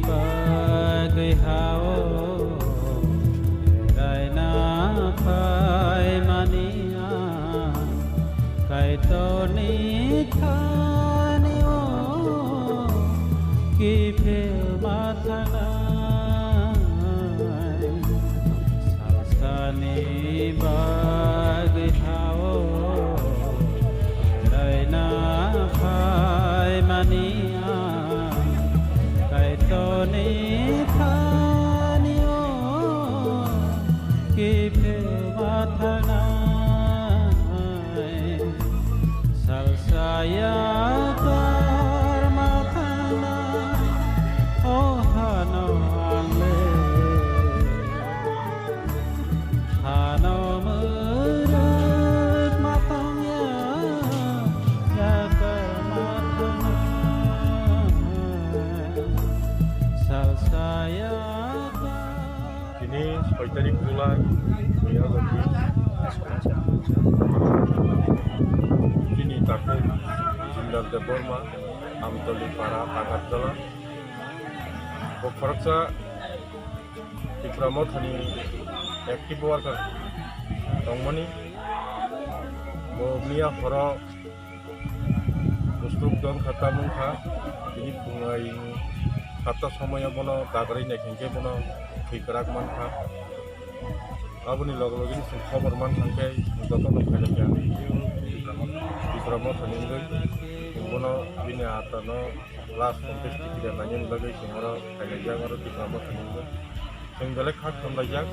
bagai hao rai na phai mania kai to ni thani o ki phe ma thana salsani bagai hao rai na phai mania kai to ni thani o ki phe ma thana salsaya kar ma thana o hano angle hano murat matangnya ya kar ma thana salsaya Ini 6 tarik bulan ya lebih kini takut jindar deborma amtoli para takat jala Bokfaraksa Ikramot hani active worker tongmani Mia horo Mustruk don kata mungka ini bungai kata samaya bono dagrai nekengke bono khikerak manka aboni logologi ni khabar man thangke joto no khajakya Ikramot hani bono bini atano last contest tidak nanya lagi singoro khajakya aro Ikramot hani sing dalek khak khamlajak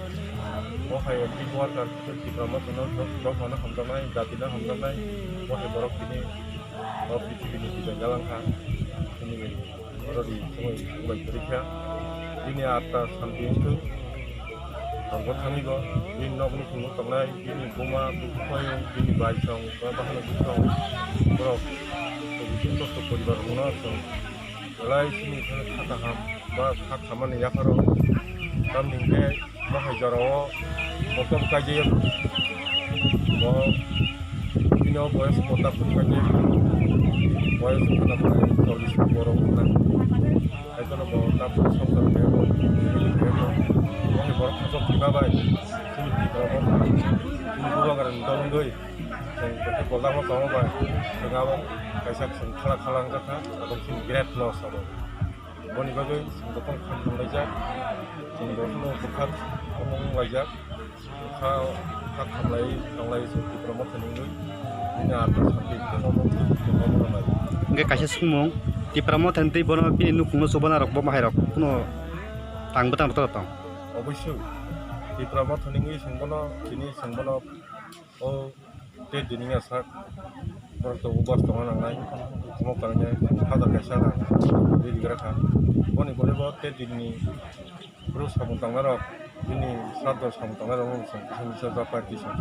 mo hai active worker Ikramot no dok mana khamdamai datina khamdamai mo he borok ini office ini tidak jalan kan ini Rodi semua berikah ini atas samping itu anggota kami go ini nok ni semua tanglai ini buma bukai ini bajang bahan bukai bro begitu tuh poribar rumah so mulai sini kata ham bah hak sama nih ya karo kami ke bah jarawa motor kaji mau ini boys kota pun kaji boys kena pakai tulis borong kan itu no bawa tapur sampai bebo ini bebo wah borong masuk tiba baik sini tiba bawa sini gua kan tahun doi yang kita bola mau tahu baik dengawa kaisak kalang kata atau sini great loss apa boni bagai singkong kandung aja singkong no bukan ngomong aja kau hak kamlai seperti promosi ini ini atas sampai ngomong lagi Nggak kasih semua di promo nanti bono pini nukung sobana rok boma herok kuno tang betang betul tang অবশ্যই এই প্রমাণ থনিঙ্গি সংবনো তিনি সংবনো ও তে দিনিয়া সাক বরতো উবাস তমা নাংনাই মো কারণে হাজার কাইসা না রেডি রাখা বনি বলে ব তে দিননি পুরো সামুতাংনা রক দিনি সাদ সামুতাংনা rock song song song party song